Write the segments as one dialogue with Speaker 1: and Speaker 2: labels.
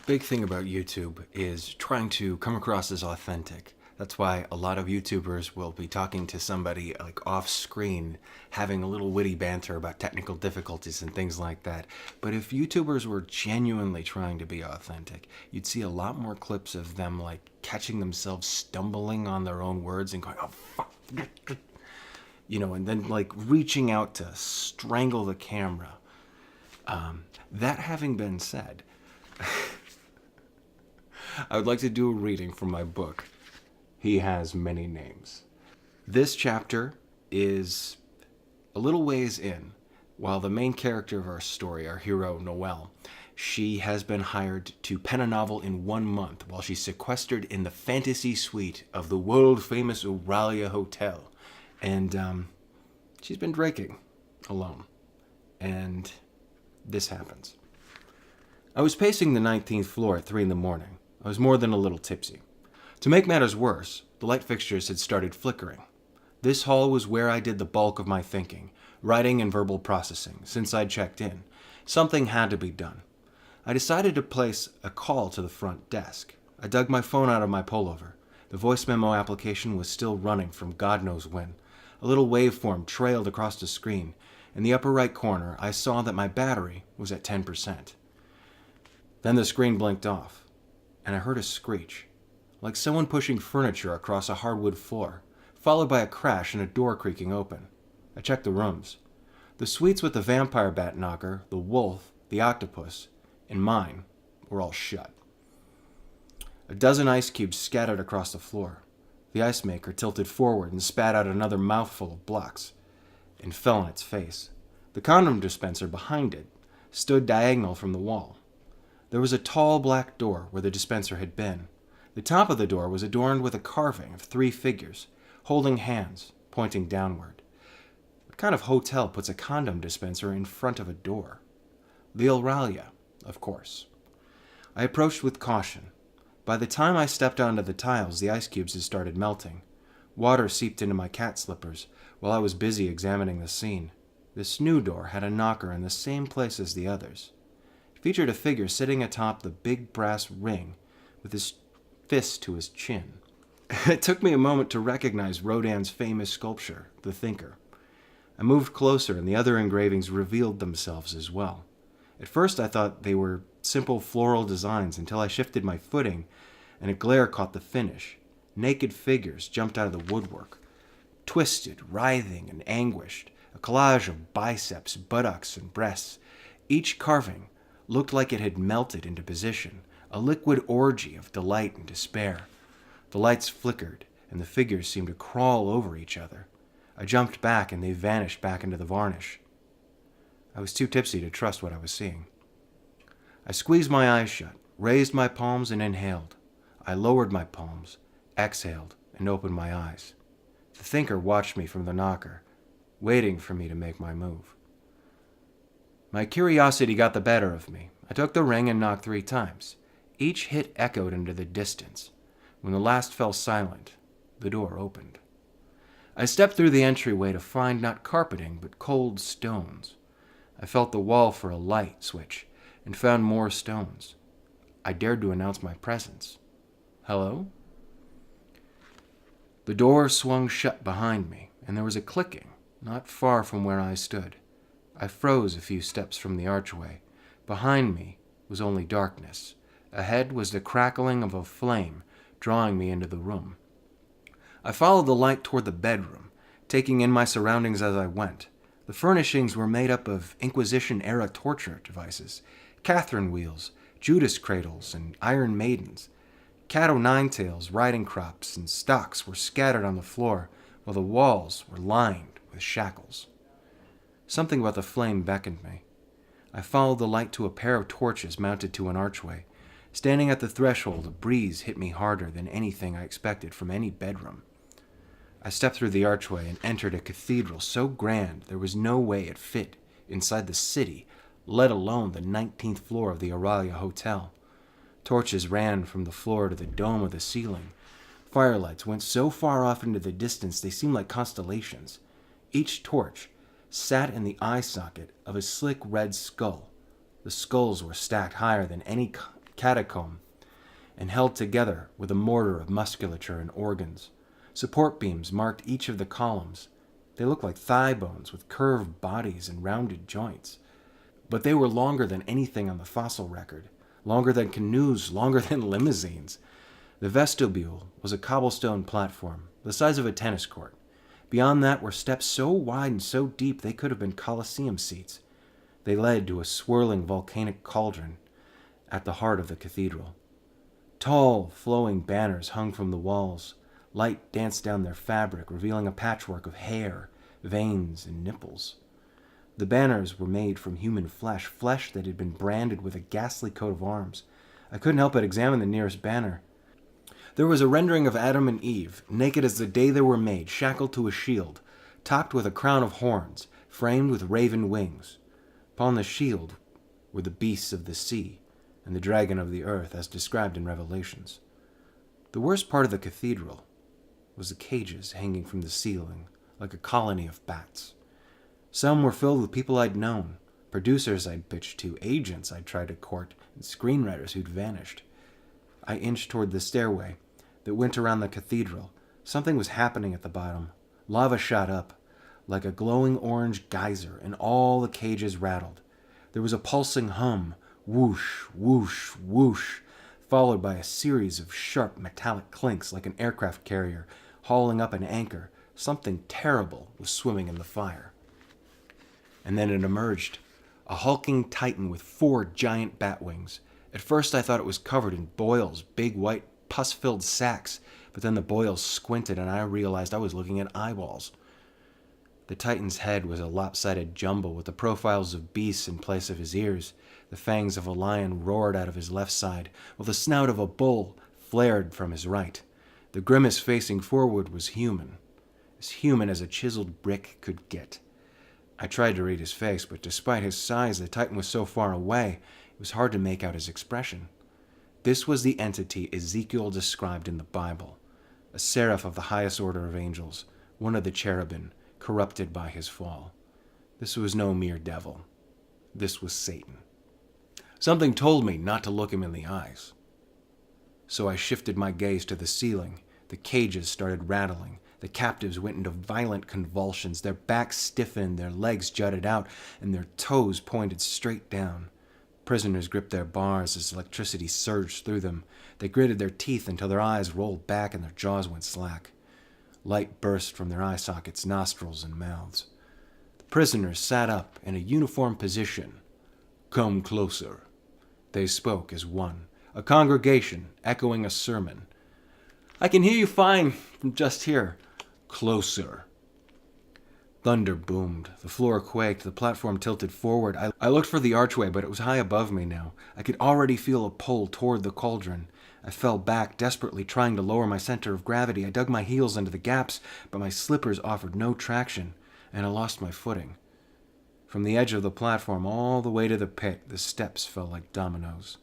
Speaker 1: big thing about YouTube is trying to come across as authentic. That's why a lot of YouTubers will be talking to somebody like off screen, having a little witty banter about technical difficulties and things like that. But if YouTubers were genuinely trying to be authentic, you'd see a lot more clips of them like catching themselves stumbling on their own words and going, oh fuck, and then like reaching out to strangle the camera. That having been said, I would like to do a reading from my book, He Has Many Names. This chapter is a little ways in. While the main character of our story, our hero, Noelle, she has been hired to pen a novel in 1 month while she's sequestered in the fantasy suite of the world-famous Auralia Hotel. And she's been drinking alone. And this happens. I was pacing the 19th floor at 3 in the morning. I was more than a little tipsy. To make matters worse, the light fixtures had started flickering. This hall was where I did the bulk of my thinking, writing and verbal processing, since I'd checked in. Something had to be done. I decided to place a call to the front desk. I dug my phone out of my pullover. The voice memo application was still running from God knows when. A little waveform trailed across the screen. In the upper right corner, I saw that my battery was at 10%. Then the screen blinked off, and I heard a screech, like someone pushing furniture across a hardwood floor, followed by a crash and a door creaking open. I checked the rooms. The suites with the vampire bat knocker, the wolf, the octopus, and mine were all shut. A dozen ice cubes scattered across the floor. The ice maker tilted forward and spat out another mouthful of blocks, and fell on its face. The condom dispenser behind it stood diagonal from the wall. There was a tall black door where the dispenser had been. The top of the door was adorned with a carving of 3 figures, holding hands, pointing downward. What kind of hotel puts a condom dispenser in front of a door? The Auralia, of course. I approached with caution. By the time I stepped onto the tiles, the ice cubes had started melting. Water seeped into my cat slippers while I was busy examining the scene. This new door had a knocker in the same place as the others. It featured a figure sitting atop the big brass ring with his fist to his chin. It took me a moment to recognize Rodin's famous sculpture, The Thinker. I moved closer and the other engravings revealed themselves as well. At first I thought they were simple floral designs until I shifted my footing and a glare caught the finish. Naked figures jumped out of the woodwork, twisted, writhing, and anguished, a collage of biceps, buttocks, and breasts. Each carving looked like it had melted into position, a liquid orgy of delight and despair. The lights flickered, and the figures seemed to crawl over each other. I jumped back, and they vanished back into the varnish. I was too tipsy to trust what I was seeing. I squeezed my eyes shut, raised my palms, and inhaled. I lowered my palms, exhaled, and opened my eyes. The thinker watched me from the knocker, waiting for me to make my move. My curiosity got the better of me. I took the ring and knocked 3 times. Each hit echoed into the distance. When the last fell silent, the door opened. I stepped through the entryway to find not carpeting, but cold stones. I felt the wall for a light switch and found more stones. I dared to announce my presence. Hello? The door swung shut behind me, and there was a clicking, not far from where I stood. I froze a few steps from the archway. Behind me was only darkness. Ahead was the crackling of a flame, drawing me into the room. I followed the light toward the bedroom, taking in my surroundings as I went. The furnishings were made up of Inquisition-era torture devices, Catherine wheels, Judas cradles, and Iron Maidens. Cat o'-nine-tails, riding crops, and stocks were scattered on the floor, while the walls were lined with shackles. Something about the flame beckoned me. I followed the light to a pair of torches mounted to an archway. Standing at the threshold, a breeze hit me harder than anything I expected from any bedroom. I stepped through the archway and entered a cathedral so grand there was no way it fit inside the city, let alone the 19th floor of the Auralia Hotel. Torches ran from the floor to the dome of the ceiling. Firelights went so far off into the distance they seemed like constellations. Each torch sat in the eye socket of a slick red skull. The skulls were stacked higher than any catacomb, and held together with a mortar of musculature and organs. Support beams marked each of the columns. They looked like thigh bones with curved bodies and rounded joints. But they were longer than anything on the fossil record, longer than canoes, longer than limousines. The vestibule was a cobblestone platform, the size of a tennis court. Beyond that were steps so wide and so deep they could have been Colosseum seats. They led to a swirling volcanic cauldron at the heart of the cathedral. Tall, flowing banners hung from the walls. Light danced down their fabric, revealing a patchwork of hair, veins, and nipples. The banners were made from human flesh that had been branded with a ghastly coat of arms. I couldn't help but examine the nearest banner. There was a rendering of Adam and Eve, naked as the day they were made, shackled to a shield, topped with a crown of horns, framed with raven wings. Upon the shield were the beasts of the sea and the dragon of the earth, as described in Revelations. The worst part of the cathedral was the cages hanging from the ceiling, like a colony of bats. Some were filled with people I'd known, producers I'd pitched to, agents I'd tried to court, and screenwriters who'd vanished. I inched toward the stairway that went around the cathedral. Something was happening at the bottom. Lava shot up, like a glowing orange geyser, and all the cages rattled. There was a pulsing hum, whoosh, whoosh, whoosh, followed by a series of sharp metallic clinks like an aircraft carrier hauling up an anchor. Something terrible was swimming in the fire. And then it emerged, a hulking titan with 4 giant bat wings. At first I thought it was covered in boils, big white pus-filled sacks, but then the boils squinted and I realized I was looking at eyeballs. The titan's head was a lopsided jumble with the profiles of beasts in place of his ears. The fangs of a lion roared out of his left side, while the snout of a bull flared from his right. The grimace facing forward was human as a chiseled brick could get. I tried to read his face, but despite his size, the titan was so far away, it was hard to make out his expression. This was the entity Ezekiel described in the Bible, a seraph of the highest order of angels, one of the cherubim, corrupted by his fall. This was no mere devil. This was Satan. Something told me not to look him in the eyes. So I shifted my gaze to the ceiling. The cages started rattling. The captives went into violent convulsions. Their backs stiffened, their legs jutted out, and their toes pointed straight down. Prisoners gripped their bars as electricity surged through them. They gritted their teeth until their eyes rolled back and their jaws went slack. Light burst from their eye sockets, nostrils, and mouths. The prisoners sat up in a uniform position. "Come closer." They spoke as one, a congregation echoing a sermon. "I can hear you fine from just here." "Closer." Thunder boomed. The floor quaked. The platform tilted forward. I looked for the archway, but it was high above me now. I could already feel a pull toward the cauldron. I fell back, desperately trying to lower my center of gravity. I dug my heels into the gaps, but my slippers offered no traction, and I lost my footing. From the edge of the platform all the way to the pit, the steps fell like dominoes.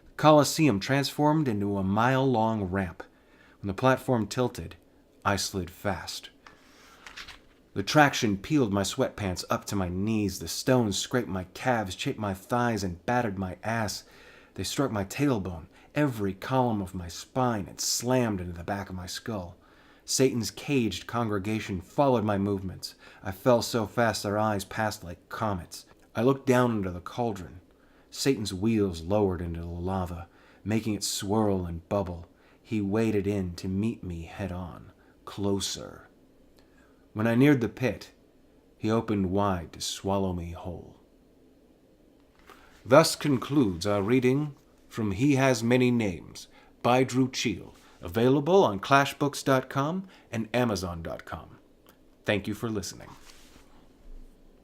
Speaker 1: The Colosseum transformed into a mile-long ramp. When the platform tilted, I slid fast. The traction peeled my sweatpants up to my knees. The stones scraped my calves, chipped my thighs, and battered my ass. They struck my tailbone, every column of my spine, and slammed into the back of my skull. Satan's caged congregation followed my movements. I fell so fast their eyes passed like comets. I looked down into the cauldron. Satan's wheels lowered into the lava, making it swirl and bubble. He waded in to meet me head-on, closer. When I neared the pit, he opened wide to swallow me whole. Thus concludes our reading from He Has Many Names by Drew Chial, available on ClashBooks.com and Amazon.com. Thank you for listening.